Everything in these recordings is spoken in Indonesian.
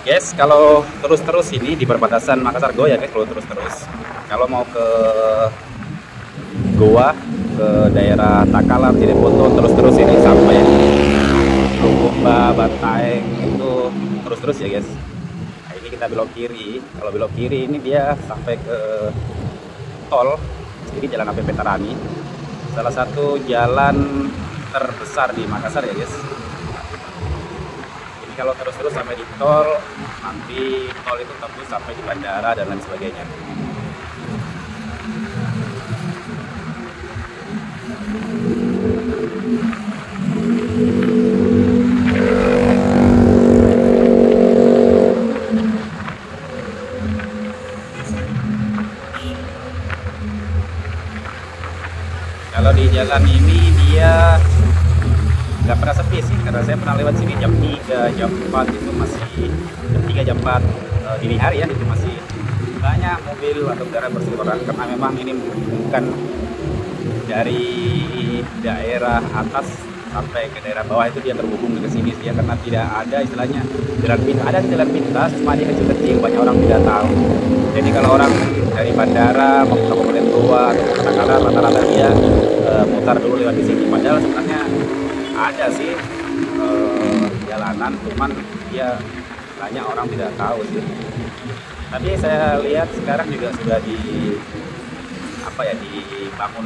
Guys, kalau terus-terus ini di perbatasan Makassar Goa ya guys, kalau terus-terus. Kalau mau ke Goa, ke daerah Takalar, Cirepoto, terus-terus ini sampai Lukumba, Bantaeng itu terus-terus ya guys. Nah, ini kita belok kiri. Kalau belok kiri ini dia sampai ke tol. Ini Jalan AP Veterani. Salah satu jalan terbesar di Makassar ya guys. Kalau terus-terus sampai di tol, nanti tol itu tembus sampai di bandara dan lain sebagainya. Kalau di jalan ini dia nggak pernah sepi sih, karena saya pernah lewat sini jam 3, jam 4 itu masih jam 3, jam 4 dini hari ya, itu masih banyak mobil atau kendaraan berseliweran, karena memang ini bukan dari daerah atas sampai ke daerah bawah itu dia terhubung ke sini ya, karena tidak ada istilahnya jalan pintas, ada jalan pintas cuma dia kecil-kecil, banyak orang tidak tahu. Jadi kalau orang dari bandara mau ke Kabupaten Goa atau ke Takalar, rata-rata dia mutar dulu lewat di sini, padahal sebenarnya ada sih jalanan, cuman dia banyak orang tidak tahu sih. Tapi saya lihat sekarang juga sudah dibangun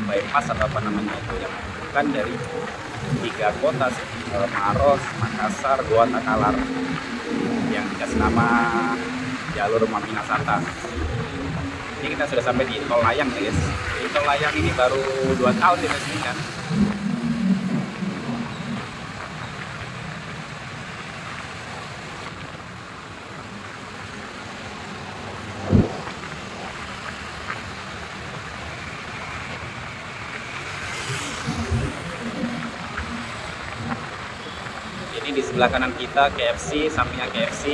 bypass atau apa namanya itu, yang bukan dari 3 kota sih, Maros, Makassar, Goa, Takalar, yang dikasih nama jalur Maminasata. Ini kita sudah sampai di tol layang ya guys. Di tol layang ini baru 2 tahun diresmikan. Ini di sebelah kanan kita KFC, sampingnya KFC,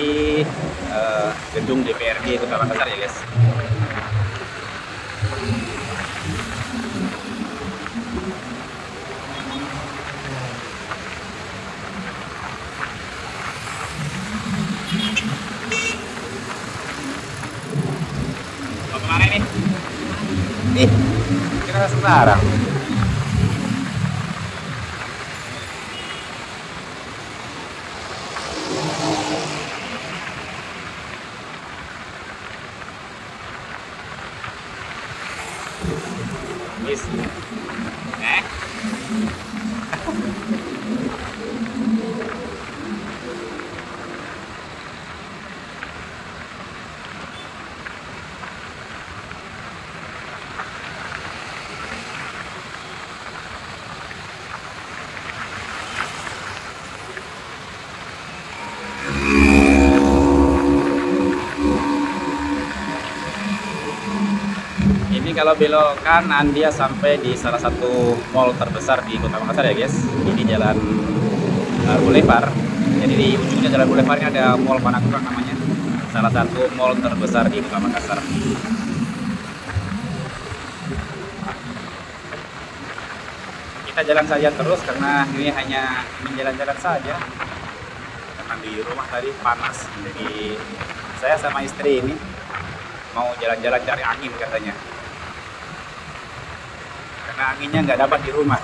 gedung DPRD Kota Makassar ya guys. Mau kemana ini? Ih, kira sekarang. Bis. Ini kalau belok kanan dia sampai di salah satu mall terbesar di Kota Makassar ya guys. Ini jalan Boulevard. Jadi di ujungnya jalan Boulevardnya ada Mall Panakukang namanya. Salah satu mall terbesar di Kota Makassar. Kita jalan saja terus karena ini hanya jalan-jalan saja. Karena di rumah tadi panas. Jadi saya sama istri ini mau jalan-jalan cari angin katanya. Karena anginnya nggak dapat di rumah.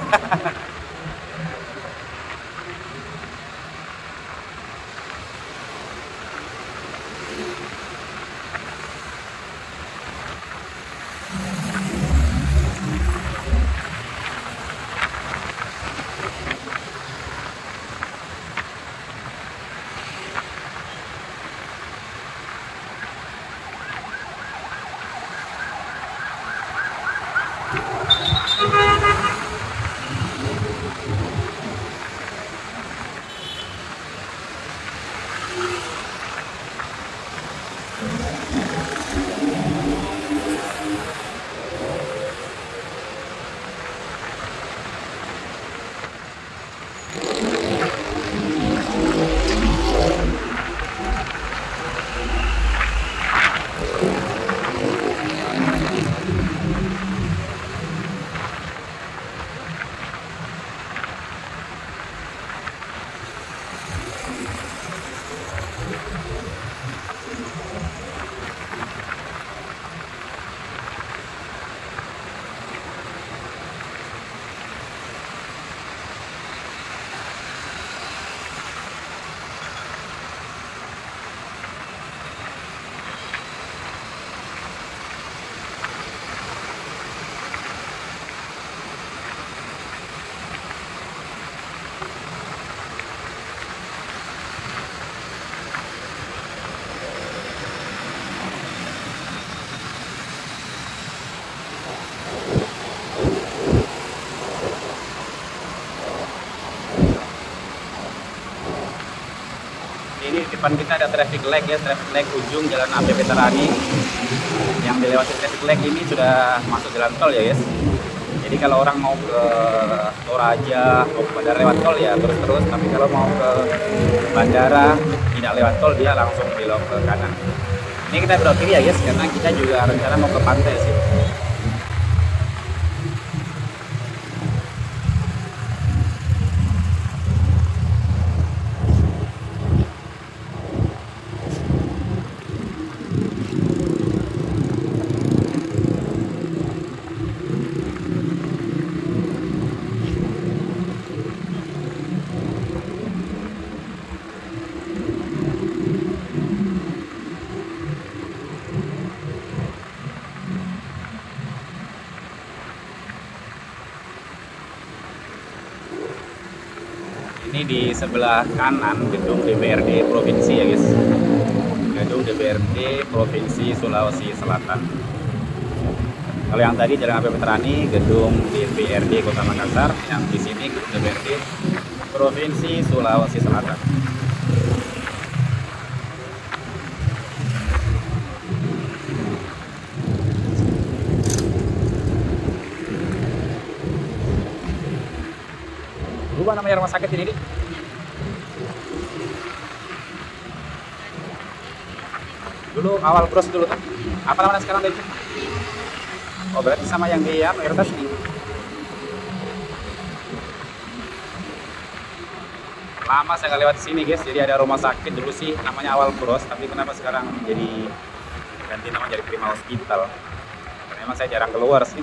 depan kita ada traffic light ya, traffic light ujung Jalan AP Veterani. Yang dilewati traffic light ini sudah masuk jalan tol ya guys. Jadi kalau orang mau ke Toraja, mau ke bandara lewat tol ya terus-terus. Tapi kalau mau ke bandara tidak lewat tol, dia langsung belok ke kanan. Ini kita belok kiri ya guys, karena kita juga rencana mau ke pantai sih. Ini di sebelah kanan gedung DPRD Provinsi ya guys, gedung DPRD Provinsi Sulawesi Selatan. Kalau yang tadi Jalan AP Veterani, gedung DPRD Kota Makassar. Yang di sini gedung DPRD Provinsi Sulawesi Selatan. Lupa namanya rumah sakit ini, Dik. Dulu awal bros dulu tuh. Apa namanya sekarang, Dik? Oh, berarti sama yang di Ertas nih. Lama saya nggak lewat sini, guys. Jadi ada rumah sakit dulu sih namanya awal bros, tapi kenapa sekarang jadi ganti nama jadi Prima Hospital? Karena memang saya jarang keluar sih.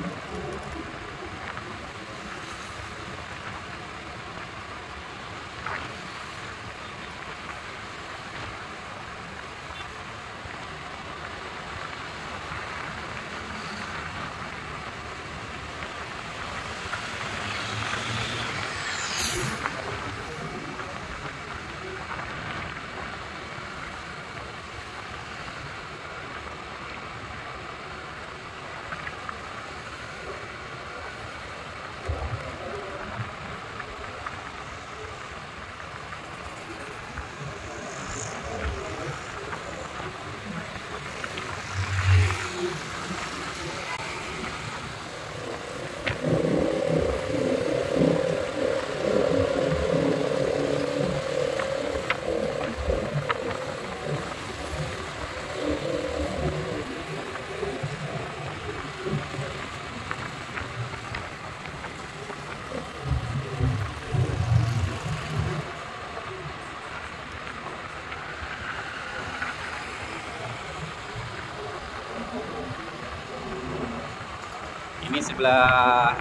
Ini sebelah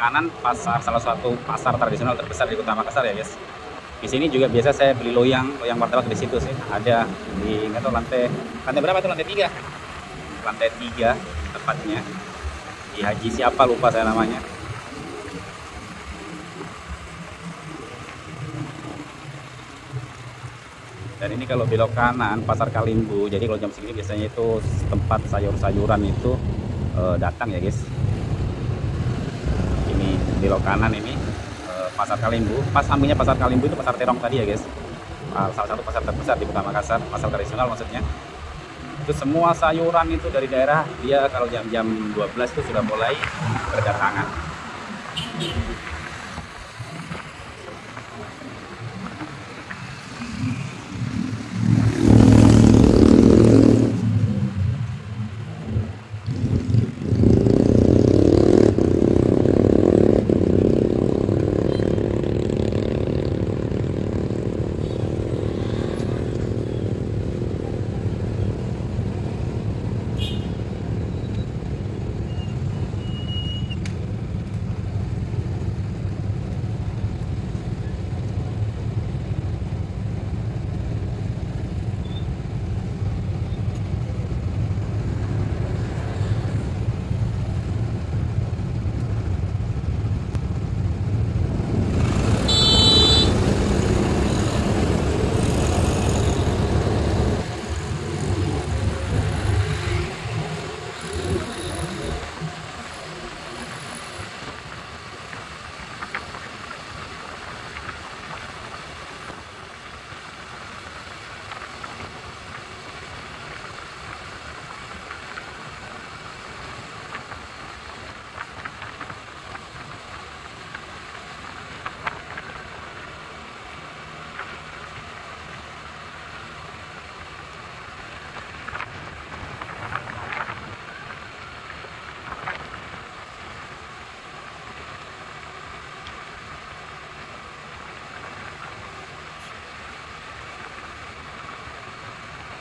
kanan pasar, salah satu pasar tradisional terbesar di Kota Makassar ya guys. Di sini juga biasa saya beli loyang martabak di situ sih. Ada di nggak tahu lantai berapa itu, lantai 3. Lantai 3 tepatnya. Di Haji siapa lupa saya namanya. Dan ini kalau belok kanan pasar Kalimbu. Jadi kalau jam segini biasanya itu tempat sayur-sayuran itu datang ya guys. Ini belok kanan ini pasar Kalimbu. Pas sampingnya pasar Kalimbu itu pasar Terong tadi ya guys. Salah satu pasar terbesar di Kota Makassar, pasar tradisional maksudnya. Itu semua sayuran itu dari daerah, dia kalau jam-jam 12 itu sudah mulai berdatangan.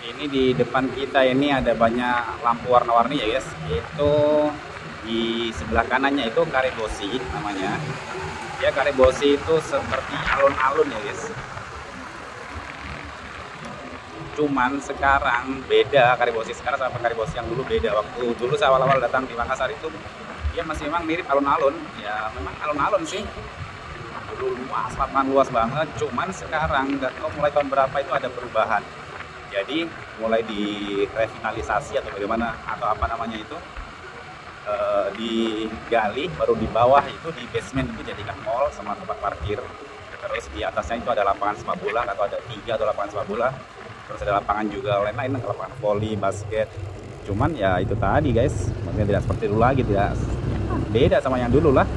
Ini di depan kita ini ada banyak lampu warna-warni ya guys. Itu di sebelah kanannya itu Karebosi namanya. Ya Karebosi itu seperti alun-alun ya guys. Cuman sekarang beda, Karebosi sekarang sama Karebosi yang dulu beda. Waktu dulu saya awal-awal datang di Makassar itu dia masih memang mirip alun-alun. Ya memang alun-alun sih. Dulu luas, lapangan luas banget. Cuman sekarang nggak tahu mulai tahun berapa itu ada perubahan. Jadi mulai direvitalisasi atau bagaimana atau apa namanya itu digali, baru di bawah itu di basement itu jadikan mall sama tempat parkir. Terus di atasnya itu ada lapangan sepak bola, atau ada 3 atau lapangan sepak bola. Terus ada lapangan juga lain-lain, lapangan voli, basket. Cuman ya itu tadi guys, maksudnya tidak seperti dulu lagi, tidak beda sama yang dulu lah.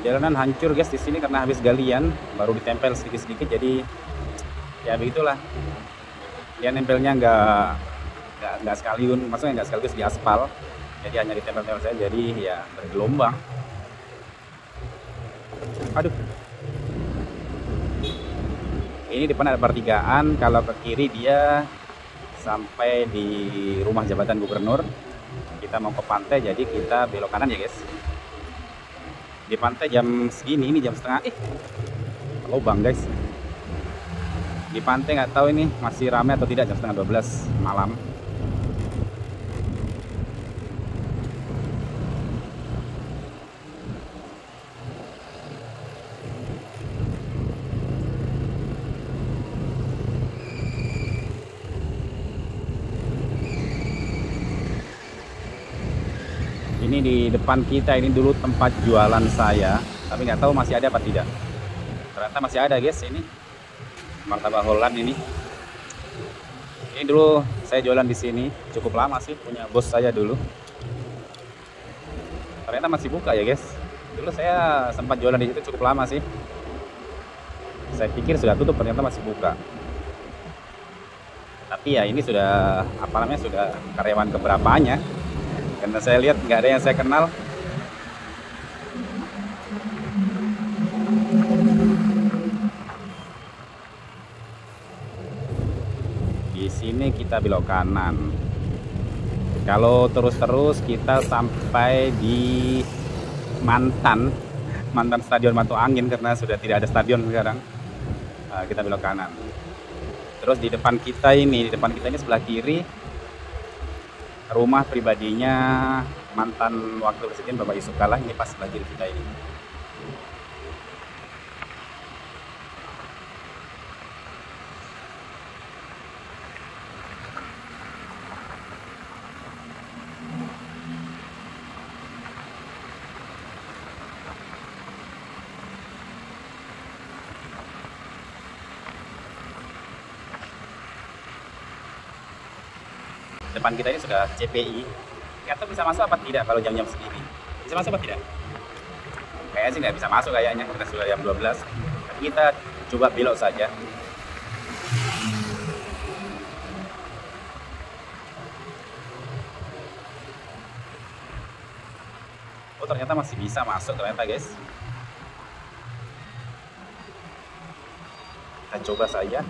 Jalanan hancur guys di sini karena habis galian, baru ditempel sedikit-sedikit, jadi ya begitulah. Dia nempelnya nggak sekaligus, maksudnya nggak sekaligus di aspal, jadi hanya ditempel-tempel saja, jadi ya bergelombang. Aduh, ini depan ada pertigaan, kalau ke kiri dia sampai di rumah jabatan gubernur. Kita mau ke pantai, jadi kita belok kanan ya guys. Di pantai jam segini, ini jam setengah lubang guys. Di pantai nggak tahu ini masih ramai atau tidak, jam setengah 12 malam. Ini di depan kita ini dulu tempat jualan saya, tapi nggak tahu masih ada apa tidak. Ternyata masih ada guys, ini martabak Holland ini. Ini dulu saya jualan di sini, cukup lama sih, punya bos saya dulu. Ternyata masih buka ya guys. Dulu saya sempat jualan di situ cukup lama sih. Saya pikir sudah tutup, ternyata masih buka. Tapi ya ini sudah apa namanya, sudah karyawan keberapanya. Karena saya lihat nggak ada yang saya kenal. Di sini kita belok kanan. Kalau terus-terus kita sampai di mantan stadion Batu Angin, karena sudah tidak ada stadion sekarang. Kita belok kanan. Terus di depan kita ini sebelah kiri, rumah pribadinya mantan wakil presiden Bapak Yusuf Kalla, ini pas sebelah kiri kita ini. Depan kita ini sudah CPI. Nggak tahu bisa masuk apa tidak kalau jam-jam segini. Bisa masuk apa tidak? Kayaknya sih nggak bisa masuk kayaknya, karena sudah jam 12. Tapi kita coba belok saja. Oh ternyata masih bisa masuk ternyata guys. Kita coba saja.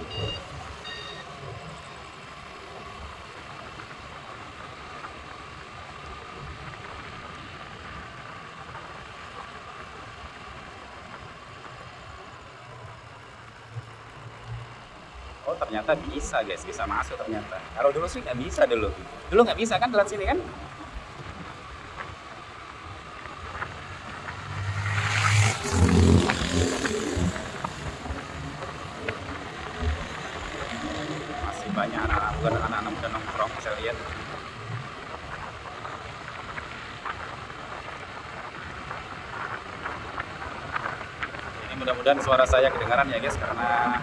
ternyata bisa guys, bisa masuk ternyata. Kalau dulu sih nggak bisa dulu. Dulu nggak bisa kan lewat sini kan? Masih banyak anak-anak udah nongkrong saya lihat. Ini mudah-mudahan suara saya kedengaran ya guys, karena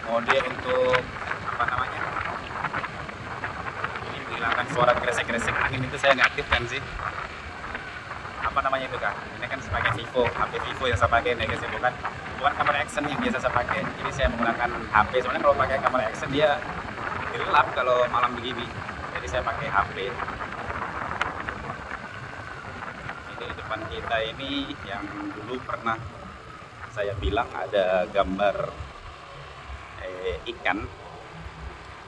mode untuk apa namanya, ini menghilangkan suara kresek-kresek angin itu saya nggak aktifkan sih. Apa namanya itu kak? Ini kan sebagai Vivo, HP Vivo yang saya pakai nih guys, bukan kamera action yang biasa saya pakai. Jadi saya menggunakan HP. Soalnya kalau pakai kamera action dia gelap kalau malam begini. Jadi saya pakai HP. Ini di depan kita ini yang dulu pernah saya bilang ada gambar ikan,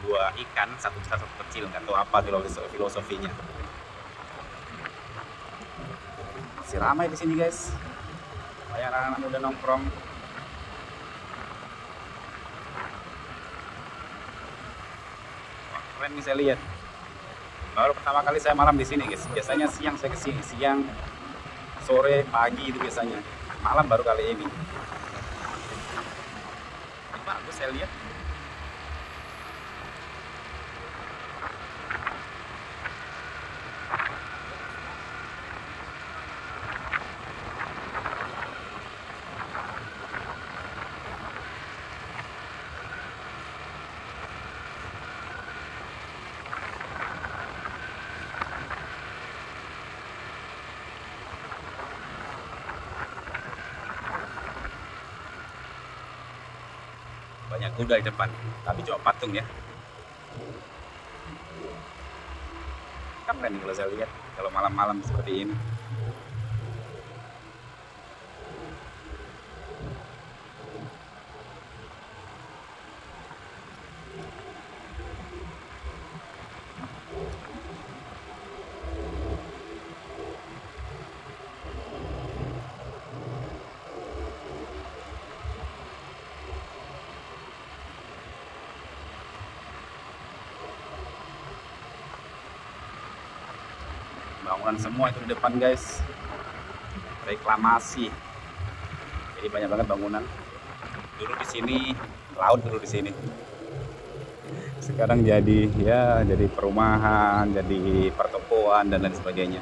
dua ikan, satu besar satu kecil, nggak tahu apa filosofinya. Masih ramai di sini guys, banyak anak-anak udah nongkrong. Wah, keren nih saya lihat. Baru pertama kali saya malam di sini guys. Biasanya siang saya kesini, siang, sore, pagi itu biasanya. Malam baru kali ini. Bagus saya lihat. Banyak kuda di depan, tapi cuma patung ya. Keren nih kalau saya lihat, kalau malam-malam seperti ini. Bangunan semua itu di depan guys, reklamasi. Jadi banyak banget bangunan. Dulu di sini laut, dulu di sini. Sekarang jadi ya, jadi perumahan, jadi pertokoan dan lain sebagainya.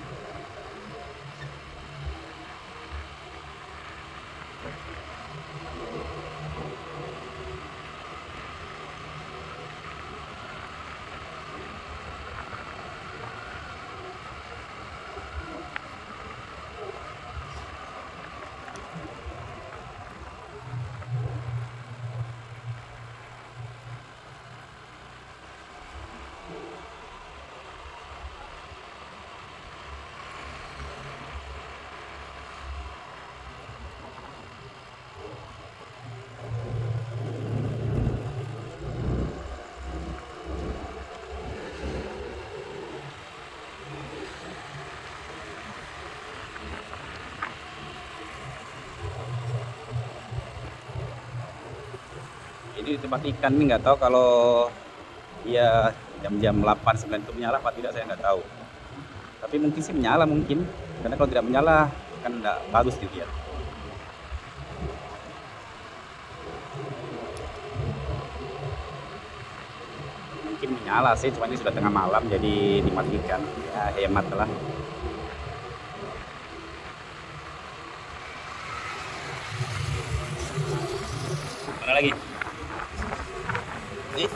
Ini di tempat ikan nih, nggak tahu kalau ya jam-jam 8-9 itu menyala apa tidak, saya nggak tahu. Tapi mungkin sih menyala mungkin, karena kalau tidak menyala kan nggak bagus dilihat. Mungkin menyala sih, cuma ini sudah tengah malam jadi dimatikan, ya hemat lah. Mana lagi? Nih.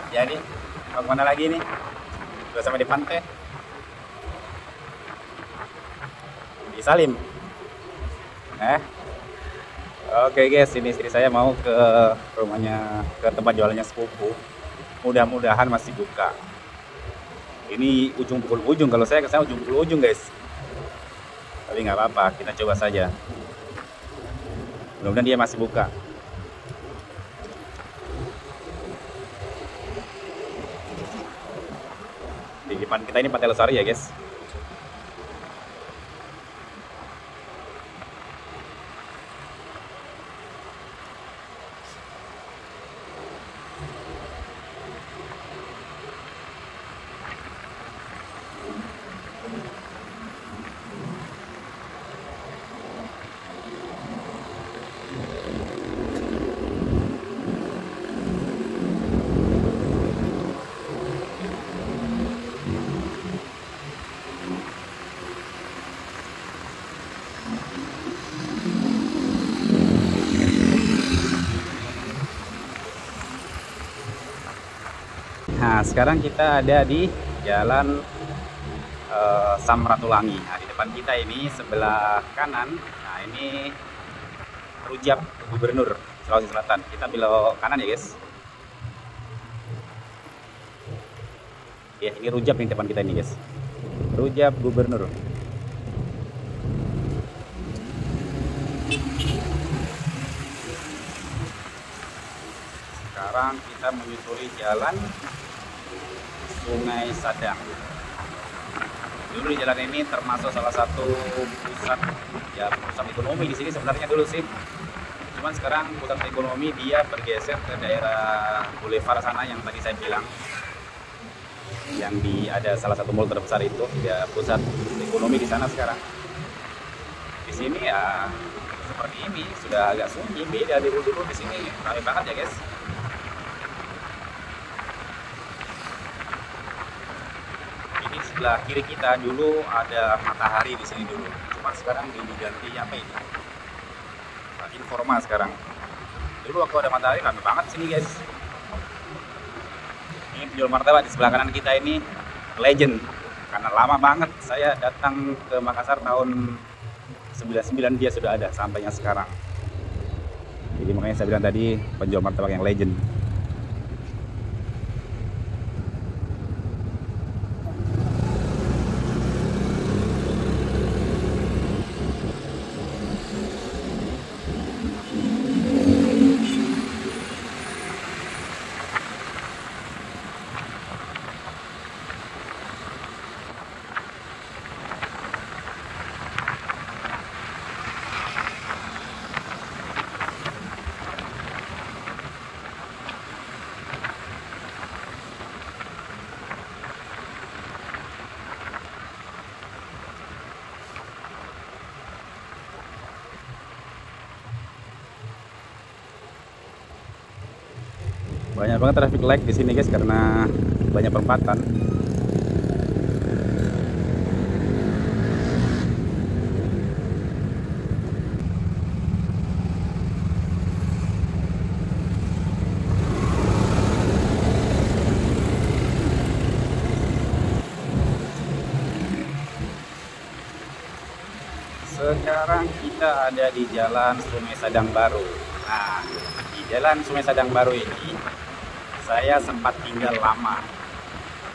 Jadi mau kemana lagi nih? Sudah sampai di pantai. Di Salim. Oke guys, ini istri saya mau ke rumahnya, ke tempat jualannya sepupu. Mudah-mudahan masih buka. Ini ujung pukul ujung, kalau saya ke sana ujung pukul ujung guys. Tapi nggak apa-apa, kita coba saja. Mudah-mudahan dia masih buka. Di depan kita ini Pantai Losari ya guys. sekarang kita ada di Jalan Samratulangi. Nah, di depan kita ini sebelah kanan, nah ini Rujak Gubernur Sulawesi Selatan. Kita belok kanan ya guys. Ya, ini Rujak di depan kita ini guys. Rujak Gubernur. Sekarang kita menyusuri jalan Sungai Sadang. Dulu di jalan ini termasuk salah satu pusat ekonomi di sini sebenarnya dulu sih. Cuman sekarang pusat ekonomi dia bergeser ke daerah Boulevard sana yang tadi saya bilang. Yang ada salah satu mall terbesar itu, ya pusat ekonomi di sana sekarang. Di sini ya seperti ini, sudah agak sunyi, beda dari dulu di sini. Ramai banget ya guys. Sebelah kiri kita dulu ada matahari di sini dulu. Cuma sekarang diganti apa ini? Informa sekarang. Dulu waktu ada matahari ramai banget di sini guys. Ini penjual martabak di sebelah kanan kita ini legend. Karena lama banget saya datang ke Makassar tahun 99 dia sudah ada sampainya sekarang. Jadi makanya saya bilang tadi penjual martabak yang legend. Banyak banget traffic light di sini guys karena banyak perempatan. Sekarang kita ada di Jalan Sungai Sadang Baru. Nah, di Jalan Sungai Sadang Baru ini saya sempat tinggal lama.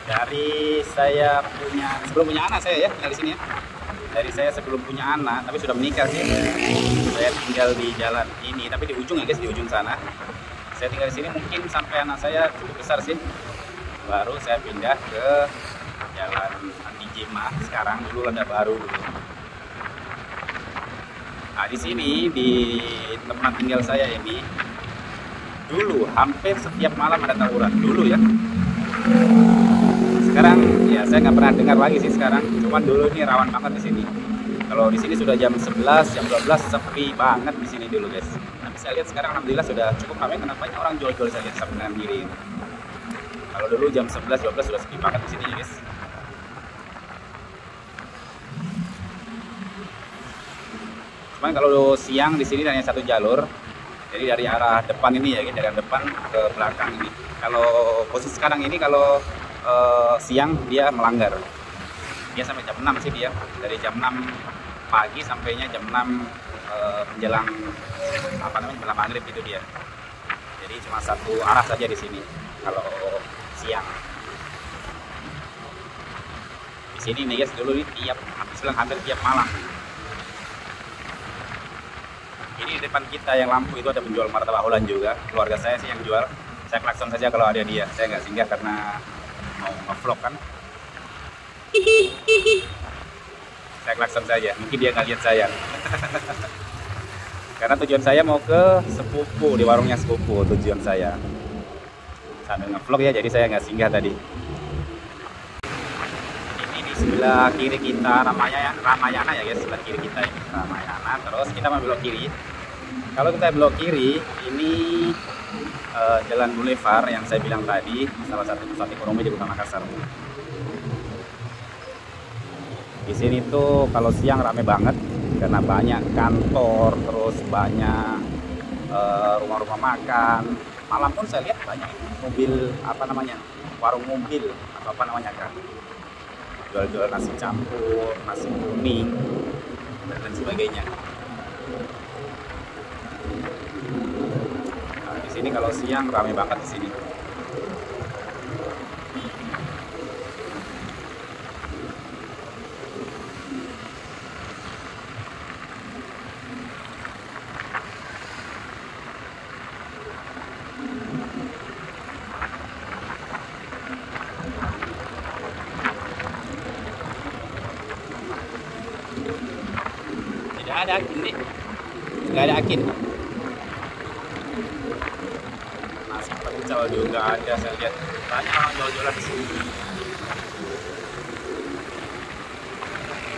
Dari saya sebelum punya anak saya ya tinggal di sini ya. Dari saya sebelum punya anak, tapi sudah menikah sih. Saya tinggal di jalan ini, tapi di ujung ya guys, di ujung sana. Saya tinggal di sini mungkin sampai anak saya cukup besar sih. Baru saya pindah ke Jalan Andi Jema. Sekarang dulu ada baru dulu. Nah, di sini di tempat tinggal saya ini dulu hampir setiap malam ada tawuran dulu ya. Sekarang ya saya nggak pernah dengar lagi sih sekarang. Cuman dulu ini rawan banget di sini. Kalau di sini sudah jam 11, jam 12 sepi banget di sini dulu guys. Tapi saya lihat sekarang alhamdulillah sudah cukup ramai karena banyak orang jual-jual saya lihat sampai dengan diri. Kalau dulu jam 11, 12 sudah sepi banget di sini ya guys. Cuman kalau siang di sini hanya satu jalur. Jadi dari arah depan ini ya, dari arah depan ke belakang ini. Kalau posisi sekarang ini kalau siang dia melanggar. Dia sampai jam 6 sih dia. Dari jam 6 pagi sampainya jam 6 menjelang menjelang maghrib itu dia. Jadi cuma satu arah saja di sini kalau siang. Di sini nih guys dulu hampir tiap malam. Ini di depan kita yang lampu itu ada penjual martabak Holland juga. Keluarga saya sih yang jual. Saya klakson saja kalau ada dia. Saya nggak singgah karena mau nge-vlog kan. Saya klakson saja. Mungkin dia nggak lihat saya. Karena tujuan saya mau ke sepupu, di warungnya sepupu tujuan saya. Sambil nge-vlog ya, jadi saya nggak singgah tadi. Ini di sebelah kiri kita Ramayana ya guys. Sebelah kiri kita ini Ramayana. Terus kita mau belok kiri. Kalau kita belok kiri, ini Jalan Boulevard yang saya bilang tadi, salah satu pusat ekonomi di Kota Makassar. Di sini tuh kalau siang rame banget karena banyak kantor, terus banyak rumah-rumah makan. Malam pun saya lihat banyak mobil warung mobil atau apa namanya kan, jual-jual nasi campur, nasi kuning dan lain sebagainya. Nah, di sini kalau siang ramai banget di sini. Tidak ada akin nih, nggak ada akin. Nasi pecel juga ada, saya lihat banyak orang jual-jualan di sini.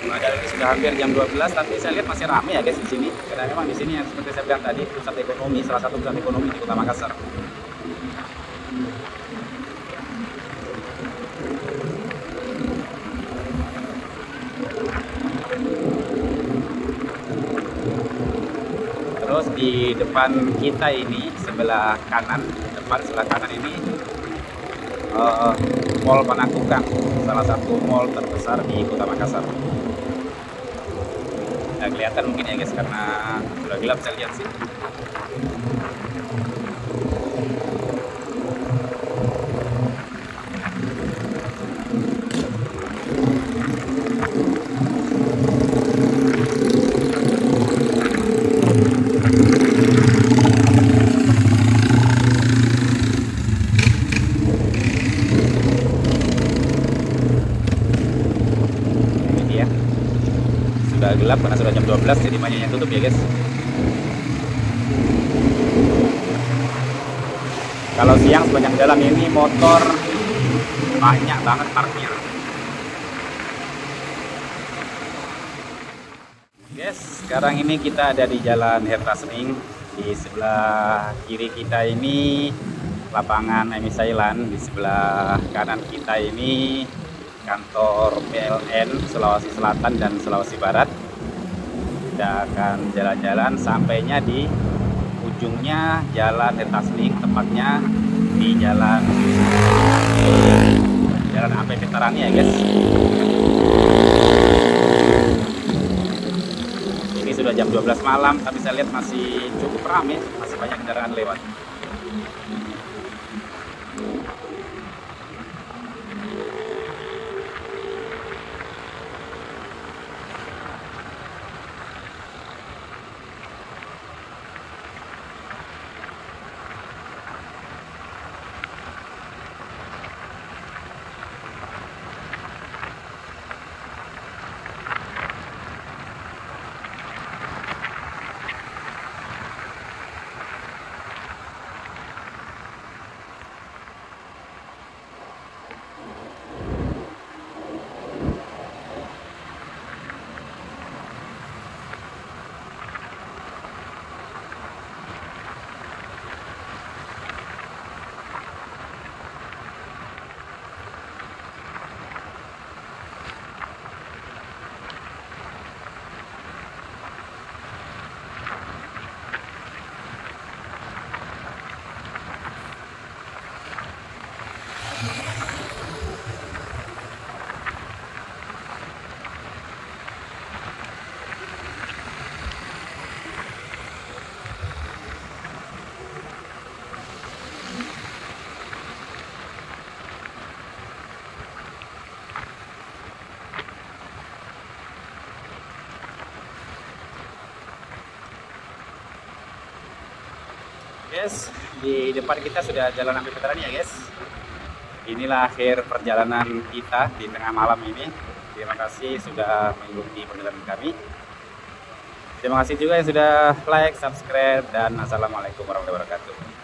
Padahal ini sudah hampir jam 12, tapi saya lihat masih ramai ya guys di sini. Karena memang di sini yang seperti saya bilang tadi, pusat ekonomi, salah satu pusat ekonomi di Kota Makassar. Terus di depan kita ini sebelah kanan ini Mall Panakukang, salah satu mall terbesar di Kota Makassar. Nggak kelihatan mungkin ya guys karena sudah gelap, saya lihat sih. Sudah gelap karena sudah jam 12, jadi banyak yang tutup ya guys. Kalau siang sepanjang jalan ini motor banyak banget parkir. Guys, sekarang ini kita ada di Jalan Hertasning. Di sebelah kiri kita ini lapangan Emi Sailan, di sebelah kanan kita ini kantor PLN Sulawesi Selatan dan Sulawesi Barat. Kita akan jalan-jalan sampainya di ujungnya Jalan Hertasning, tepatnya di Jalan AP Veterani ya guys. Ini sudah jam 12 malam, tapi saya lihat masih cukup ramai, masih banyak kendaraan lewat. Guys, di depan kita sudah Jalan AP Veterani ya guys. Inilah akhir perjalanan kita di tengah malam ini. Terima kasih sudah mengikuti perjalanan kami. Terima kasih juga yang sudah like, subscribe, dan assalamualaikum warahmatullahi wabarakatuh.